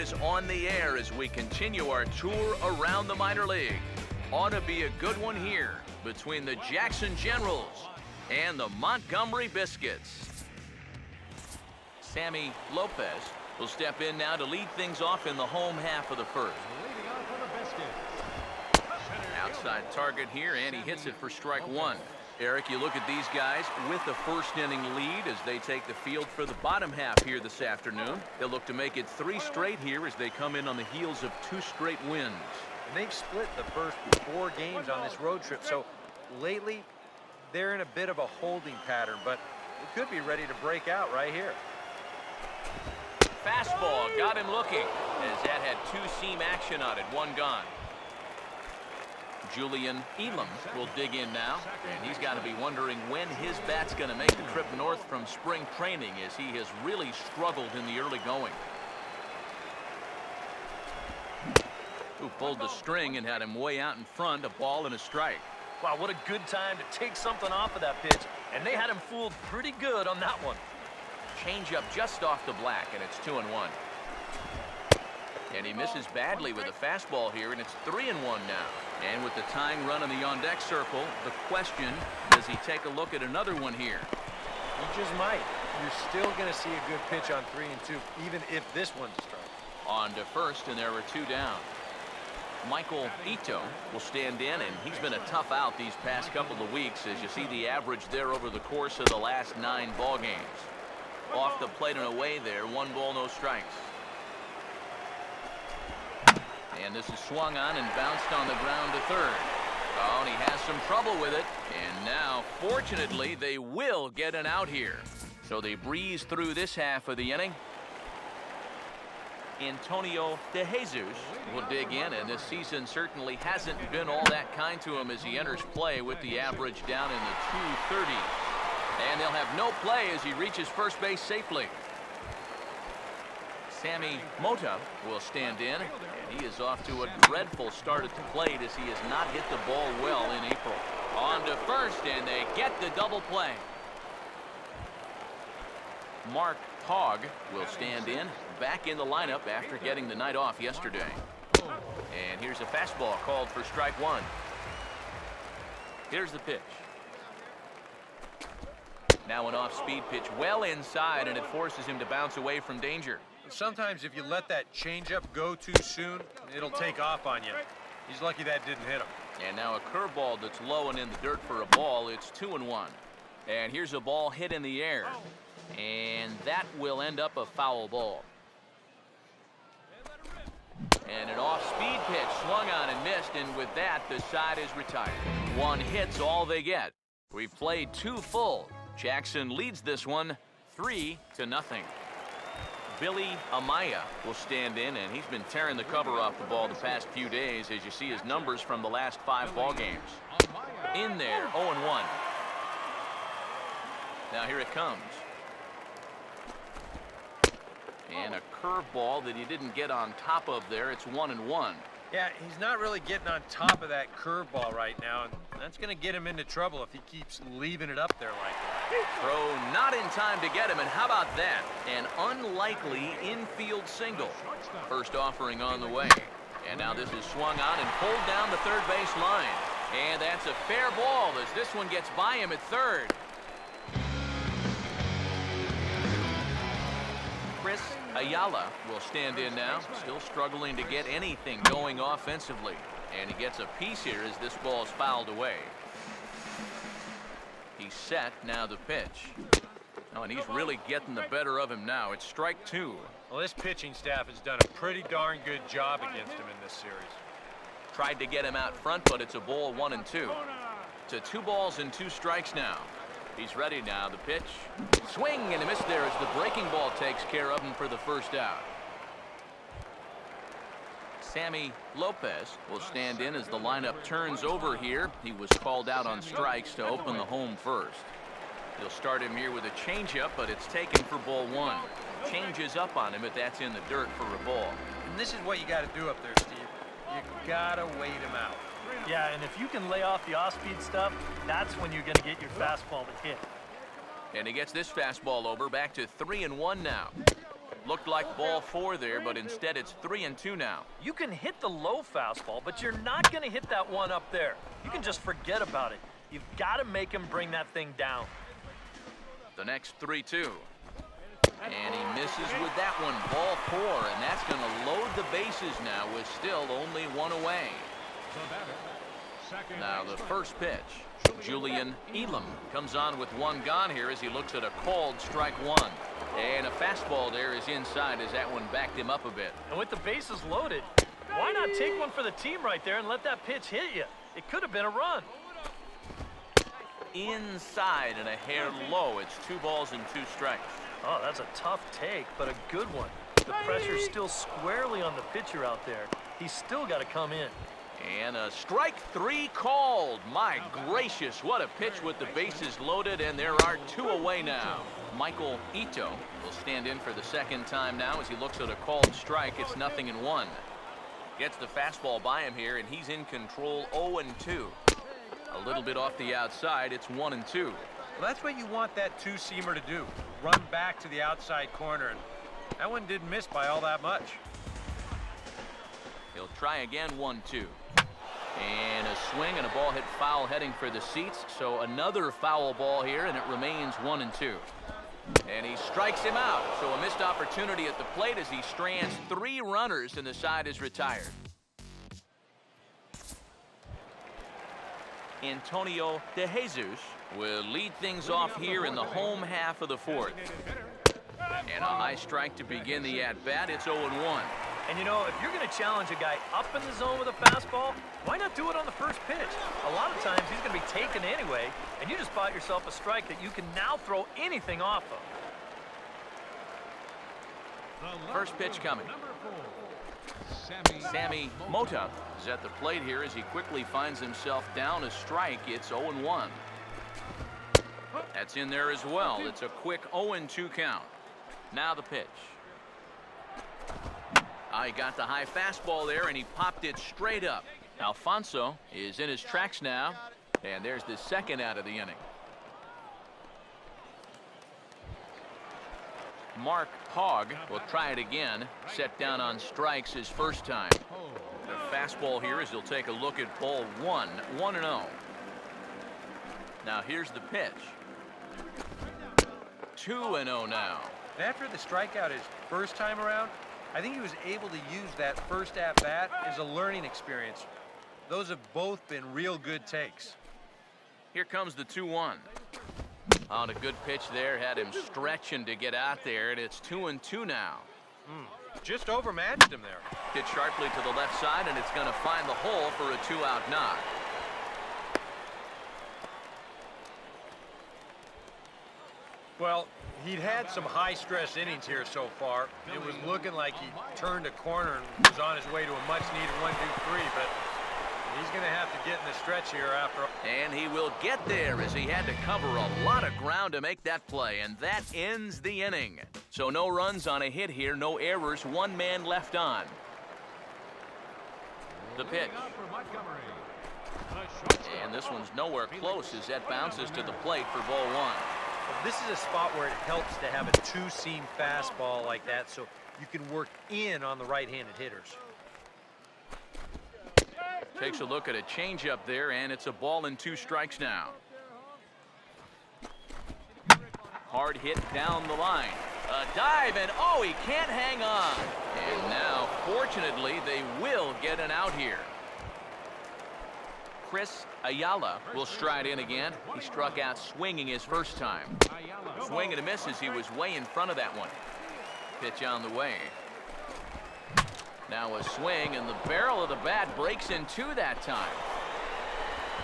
is on the air as we continue our tour around the minor league. Ought to be a good one here between the Jackson Generals and the Montgomery Biscuits. Sammy Lopez will step in now to lead things off in the home half of the first. Outside target here, and he hits it for strike one. Eric, you look at these guys with the first inning lead as they take the field for the bottom half here this afternoon. They'll look to make it 3 straight here as they come in on the heels of 2 straight wins. And they've split the first 4 games on this road trip, so lately they're in a bit of a holding pattern, but they could be ready to break out right here. Fastball got him looking as that had 2-seam action on it, 1 gone. Julian Elam will dig in now, and he's got to be wondering when his bat's going to make the trip north from spring training, as he has really struggled in the early going. Who pulled the string and had him way out in front, a ball and a strike. Wow, what a good time to take something off of that pitch, and they had him fooled pretty good on that one. Change up just off the black, and it's 2-1. And he misses badly with a fastball here, and it's 3-1 now. And with the tying run in the on-deck circle, the question, does he take a look at another one here? He just might. You're still going to see a good pitch on 3-2, even if this one's a strike. On to first, and there were 2 down. Michael Ito will stand in, and he's been a tough out these past couple of weeks, as you see the average there over the course of the last 9 ball games. Off the plate and away there, 1 ball, no strikes. And this is swung on and bounced on the ground to third. Oh, and he has some trouble with it. And now, fortunately, they will get an out here. So they breeze through this half of the inning. Antonio De Jesus will dig in, and this season certainly hasn't been all that kind to him as he enters play with the average down in the 230s. And they'll have no play as he reaches first base safely. Sammy Mota will stand in, and he is off to a dreadful start at the plate as he has not hit the ball well in April. On to first, and they get the double play. Mark Hogg will stand in, back in the lineup after getting the night off yesterday. And here's a fastball called for strike 1. Here's the pitch. Now an off-speed pitch well inside, and it forces him to bounce away from danger. Sometimes if you let that changeup go too soon, it'll take off on you. He's lucky that didn't hit him. And now a curveball that's low and in the dirt for a ball. It's 2-1. And here's a ball hit in the air. And that will end up a foul ball. And an off-speed pitch swung on and missed, and with that, the side is retired. 1 hit's all they get. We've played 2 full. Jackson leads this one 3-0. Billy Amaya will stand in, and he's been tearing the cover off the ball the past few days as you see his numbers from the last 5 ball games. In there, 0-1. Now here it comes. And a curveball that he didn't get on top of there. It's 1-1. Yeah, he's not really getting on top of that curveball right now, and that's going to get him into trouble if he keeps leaving it up there like that. Throw not in time to get him, and how about that? An unlikely infield single. First offering on the way. And now this is swung on and pulled down the third base line. And that's a fair ball as this one gets by him at third. Chris Ayala will stand in now, still struggling to get anything going offensively. And he gets a piece here as this ball is fouled away. He's set, now the pitch. Oh, and he's really getting the better of him now. It's strike 2. Well, this pitching staff has done a pretty darn good job against him in this series. Tried to get him out front, but it's a ball, 1-2. To 2 balls and 2 strikes now. He's ready now. The pitch. Swing and a miss there as the breaking ball takes care of him for the first out. Sammy Lopez will stand in as the lineup turns over here. He was called out on strikes to open the home first. He'll start him here with a changeup, but it's taken for ball 1. Changes up on him, but that's in the dirt for a ball. And this is what you got to do up there, Steve. You got to wait him out. Yeah, and if you can lay off the off-speed stuff, that's when you're going to get your fastball to hit. And he gets this fastball over, back to 3-1 now. Looked like ball 4 there, but instead it's 3-2 now. You can hit the low fastball, but you're not going to hit that one up there. You can just forget about it. You've got to make him bring that thing down. The next 3-2. And he misses with that one, ball 4, and that's going to load the bases now with still only 1 away. Now the first pitch. Julian Elam comes on with 1 gone here as he looks at a called strike 1. And a fastball there is inside as that one backed him up a bit. And with the bases loaded, why not take one for the team right there and let that pitch hit you? It could have been a run. Inside and a hair low. It's 2 balls and 2 strikes. Oh, that's a tough take, but a good one. The pressure's still squarely on the pitcher out there. He's still got to come in. And a strike 3 called. My gracious, what a pitch with the bases loaded, and there are 2 away now. Michael Ito will stand in for the second time now as he looks at a called strike. It's 0-1. Gets the fastball by him here, and he's in control 0-2. A little bit off the outside. It's 1-2. Well, that's what you want that 2-seamer to do. Run back to the outside corner, and that one didn't miss by all that much. He'll try again, 1-2. And a swing and a ball hit foul heading for the seats. So another foul ball here, and it remains 1-2. And he strikes him out. So a missed opportunity at the plate as he strands 3 runners and the side is retired. Antonio De Jesus will lead things off here in the home half of the 4th. And a high strike to begin the at-bat. It's 0-1. And you know, if you're going to challenge a guy up in the zone with a fastball, why not do it on the first pitch? A lot of times he's going to be taken anyway, and you just bought yourself a strike that you can now throw anything off of. First pitch coming. Sammy Mota is at the plate here as he quickly finds himself down a strike. It's 0-1. That's in there as well. It's a quick 0-2 count. Now the pitch. He got the high fastball there, and he popped it straight up. Alfonso is in his tracks now, and there's the second out of the inning. Mark Hogg will try it again. Set down on strikes his first time. The fastball here as he'll take a look at ball 1, 1-0. Now here's the pitch. 2-0 now. After the strikeout his first time around, I think he was able to use that first at-bat as a learning experience. Those have both been real good takes. Here comes the 2-1. On a good pitch there, had him stretching to get out there, and it's 2-2 now. Just overmatched him there. Hit sharply to the left side, and it's going to find the hole for a 2-out knock. Well, he'd had some high-stress innings here so far. It was looking like he turned a corner and was on his way to a much-needed 1-2-3, but he's going to have to get in the stretch here after all. And he will get there as he had to cover a lot of ground to make that play, and that ends the inning. So no runs on a hit here, no errors, 1 man left on. The pitch. And this one's nowhere close as that bounces to the plate for ball 1. This is a spot where it helps to have a 2-seam fastball like that so you can work in on the right-handed hitters. Takes a look at a changeup there, and it's a ball and 2 strikes now. Hard hit down the line. A dive, and oh, he can't hang on. And now, fortunately, they will get an out here. Chris Ayala will stride in again. He struck out swinging his first time. Swing and a miss as he was way in front of that one. Pitch on the way. Now a swing, and the barrel of the bat breaks in 2 that time.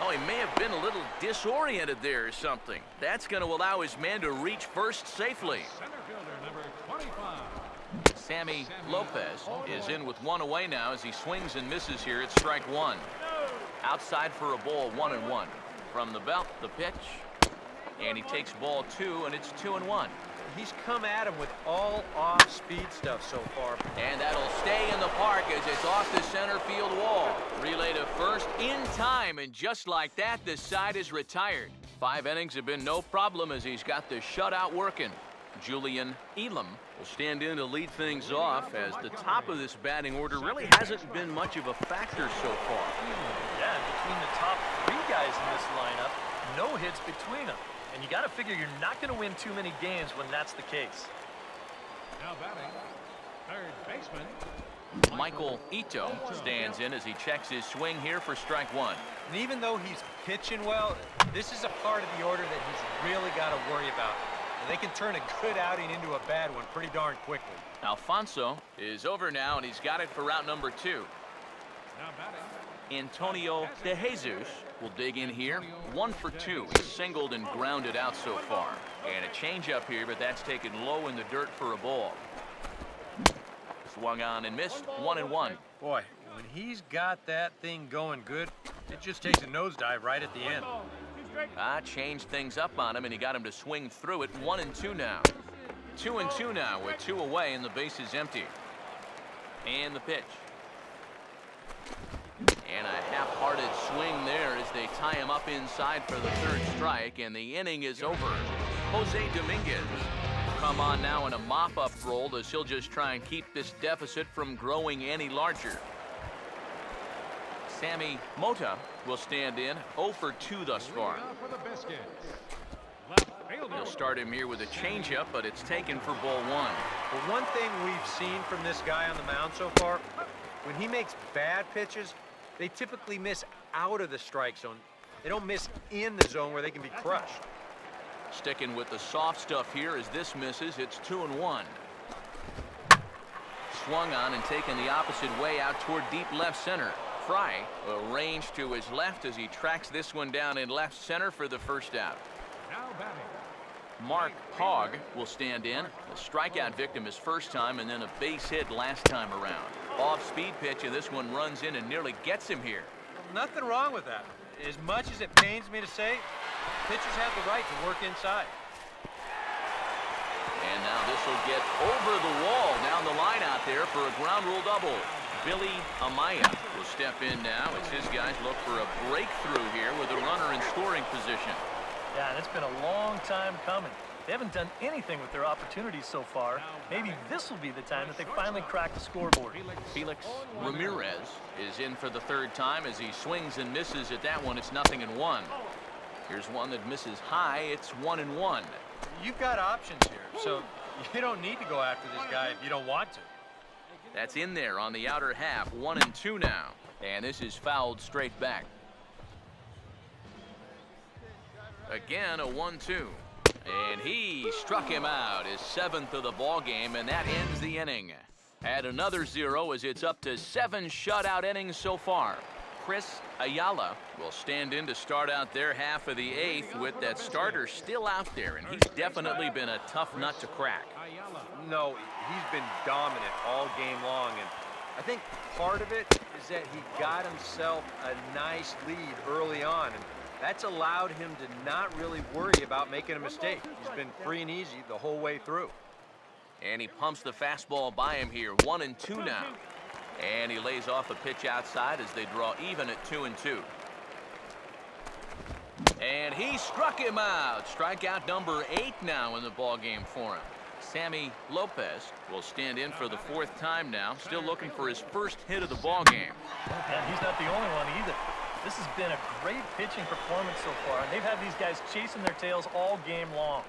Oh, he may have been a little disoriented there or something. That's going to allow his man to reach first safely. Sammy Lopez is in with 1 away now as he swings and misses here at strike 1. Outside for a ball, 1-1. From the belt, the pitch, and he takes ball 2, and it's 2-1. He's come at him with all off-speed stuff so far. And that'll stay in the park as it's off the center field wall. Relay to first in time, and just like that, the side is retired. 5 innings have been no problem as he's got the shutout working. Julian Elam will stand in to lead things off, as the top of this batting order really hasn't been much of a factor so far. Yeah, between the top 3 guys in this lineup, no hits between them. And you got to figure you're not going to win too many games when that's the case. Now batting, third baseman. Michael Ito stands in as he checks his swing here for strike 1. And even though he's pitching well, this is a part of the order that he's really got to worry about. And they can turn a good outing into a bad one pretty darn quickly. Alfonso is over now, and he's got it for route number 2. Now batting. Antonio De Jesus will dig in here. 1 for 2. He's singled and grounded out so far. And a changeup here, but that's taken low in the dirt for a ball. Swung on and missed. 1-1. Boy, when he's got that thing going good, it just takes a nosedive right at the end. Changed things up on him, and he got him to swing through it. 1-2 now. 2-2 now with 2 away, and the base is empty. And the pitch. And a half-hearted swing there as they tie him up inside for the 3rd strike, and the inning is over. Jose Dominguez will come on now in a mop-up role, as he'll just try and keep this deficit from growing any larger. Sammy Mota will stand in, 0 for 2 thus far. He'll start him here with a changeup, but it's taken for ball 1. Well, one thing we've seen from this guy on the mound so far, when he makes bad pitches, they typically miss out of the strike zone. They don't miss in the zone where they can be crushed. Sticking with the soft stuff here as this misses. It's 2-1. Swung on and taken the opposite way out toward deep left center. Fry arranged to his left as he tracks this one down in left center for the first out. Now batting. Mark Hogg will stand in. A strikeout victim his first time, and then a base hit last time around. Off-speed pitch, and this one runs in and nearly gets him here. Nothing wrong with that. As much as it pains me to say, pitchers have the right to work inside. And now this will get over the wall down the line out there for a ground rule double. Billy Amaya will step in now as his guys look for a breakthrough here with a runner in scoring position. Yeah, and it's been a long time coming. They haven't done anything with their opportunities so far. Maybe this will be the time that they finally crack the scoreboard. Felix Ramirez is in for the 3rd time as he swings and misses at that one. It's 0-1. Here's one that misses high. It's 1-1. You've got options here, so you don't need to go after this guy if you don't want to. That's in there on the outer half. 1-2 now. And this is fouled straight back. Again, a 1-2. And he struck him out, his 7th of the ball game, and that ends the inning. Add another 0 as it's up to 7 shutout innings so far. Chris Ayala will stand in to start out their half of the 8th with that starter still out there, and he's definitely been a tough nut to crack. No, he's been dominant all game long, and I think part of it is that he got himself a nice lead early on, and that's allowed him to not really worry about making a mistake. He's been free and easy the whole way through. And he pumps the fastball by him here. 1-2 now. And he lays off a pitch outside as they draw even at 2-2. And he struck him out. Strikeout number 8 now in the ball game for him. Sammy Lopez will stand in for the 4th time now, still looking for his first hit of the ball game. And he's not the only one either. This has been a great pitching performance so far, and they've had these guys chasing their tails all game long.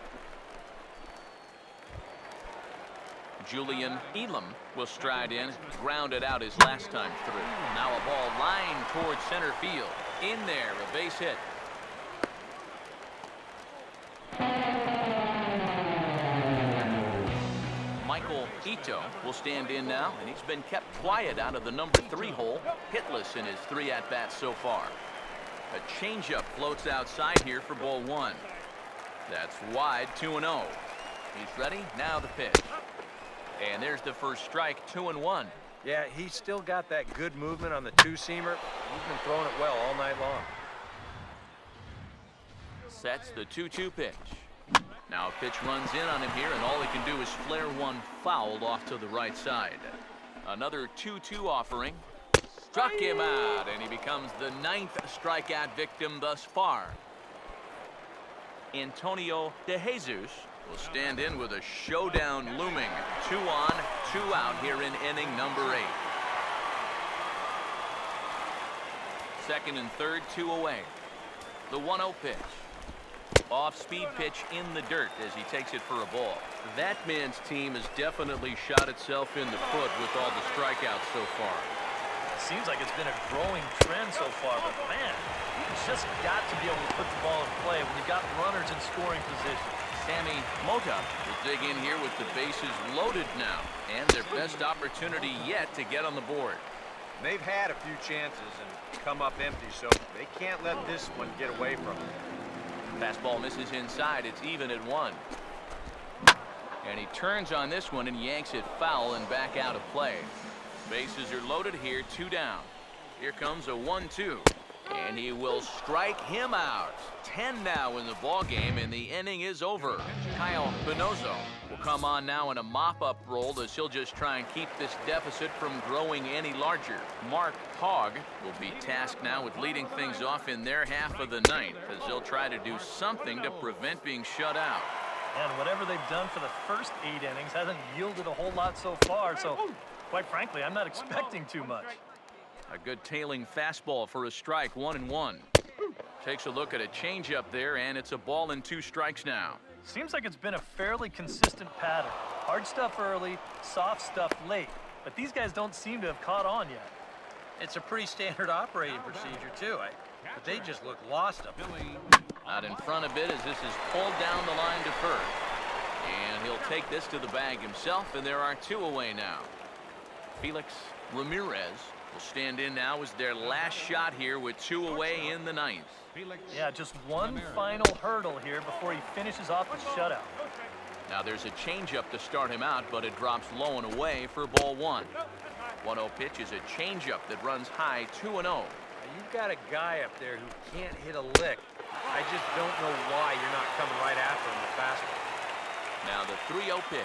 Julian Elam will stride in, grounded out his last time through. Now a ball lined towards center field. In there, a base hit. Michael Ito will stand in now, and he's been kept quiet out of the number 3 hole, hitless in his 3 at-bats so far. A changeup floats outside here for ball 1. That's wide, 2-0. He's ready, now the pitch. And there's the first strike, 2-1. Yeah, he's still got that good movement on the 2-seamer. He's been throwing it well all night long. Sets the 2-2 pitch. Now a pitch runs in on him here, and all he can do is flare one fouled off to the right side. Another 2-2 offering. Struck him out, and he becomes the 9th strikeout victim thus far. Antonio De Jesus will stand in with a showdown looming. 2 on, 2 out here in inning number 8. Second and third, 2 away. The 1-0 pitch. Off-speed pitch in the dirt as he takes it for a ball. That man's team has definitely shot itself in the foot with all the strikeouts so far. It seems like it's been a growing trend so far, but man, you've just got to be able to put the ball in play when you've got runners in scoring position. Sammy Mota will dig in here with the bases loaded now, and their best opportunity yet to get on the board. They've had a few chances and come up empty, so they can't let this one get away from them. Fastball misses inside. It's even at 1. And he turns on this one and yanks it foul and back out of play. Bases are loaded here, 2 down. Here comes a 1-2. And he will strike him out. 10 now in the ball game, and the inning is over. Kyle Pinozo will come on now in a mop-up role as he'll just try and keep this deficit from growing any larger. Mark Hogg will be tasked now with leading things off in their half of the ninth as they'll try to do something to prevent being shut out. And whatever they've done for the first 8 innings hasn't yielded a whole lot so far, so quite frankly, I'm not expecting too much. A good tailing fastball for a strike, 1-1. Takes a look at a changeup there, and it's a ball and 2 strikes now. Seems like it's been a fairly consistent pattern. Hard stuff early, soft stuff late. But these guys don't seem to have caught on yet. It's a pretty standard operating procedure, too. But they just look lost up. Out in front a bit as this is pulled down the line to first. And he'll take this to the bag himself, and there are 2 away now. Felix Ramirez will stand in now as their last shot here with 2 away in the 9th. Yeah, just one final hurdle here before he finishes off the shutout. Now there's a changeup to start him out, but it drops low and away for ball 1. 1-0 pitch is a changeup that runs high, 2-0. You've got a guy up there who can't hit a lick. I just don't know why you're not coming right after him with fastball. Now the 3-0 pitch.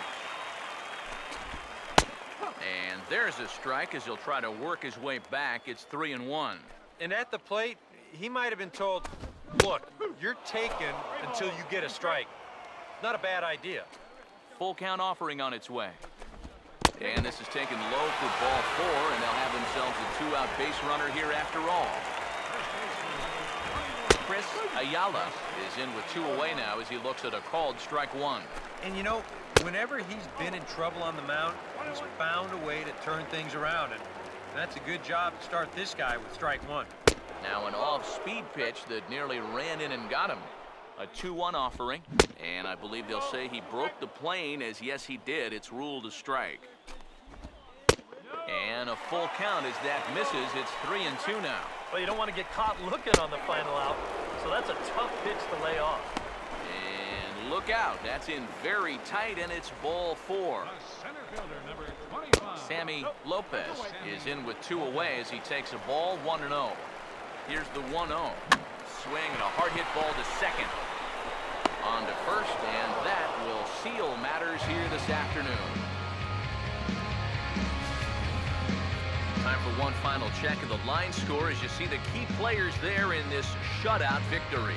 And there's a strike as he'll try to work his way back. It's 3-1. And at the plate, he might have been told, look, you're taken until you get a strike. Not a bad idea. Full count offering on its way. And this is taken low for ball 4, and they'll have themselves a 2-out base runner here after all. Chris Ayala is in with 2 away now as he looks at a called strike 1. And you know, whenever he's been in trouble on the mound, he's found a way to turn things around, and that's a good job to start this guy with strike 1. Now an off-speed pitch that nearly ran in and got him. A 2-1 offering, and I believe they'll say he broke the plane, as yes he did. It's ruled a strike. And a full count as that misses. It's 3-2 now. Well, you don't want to get caught looking on the final out, so that's a tough pitch to lay off. And look out, that's in very tight, and it's ball 4. Center fielder number 25. Sammy Lopez is in with 2 away as he takes a ball, 1-0. Here's the 1-0. Swing and a hard hit ball to second. On to first, and that will seal matters here this afternoon. Time for one final check of the line score as you see the key players there in this shutout victory.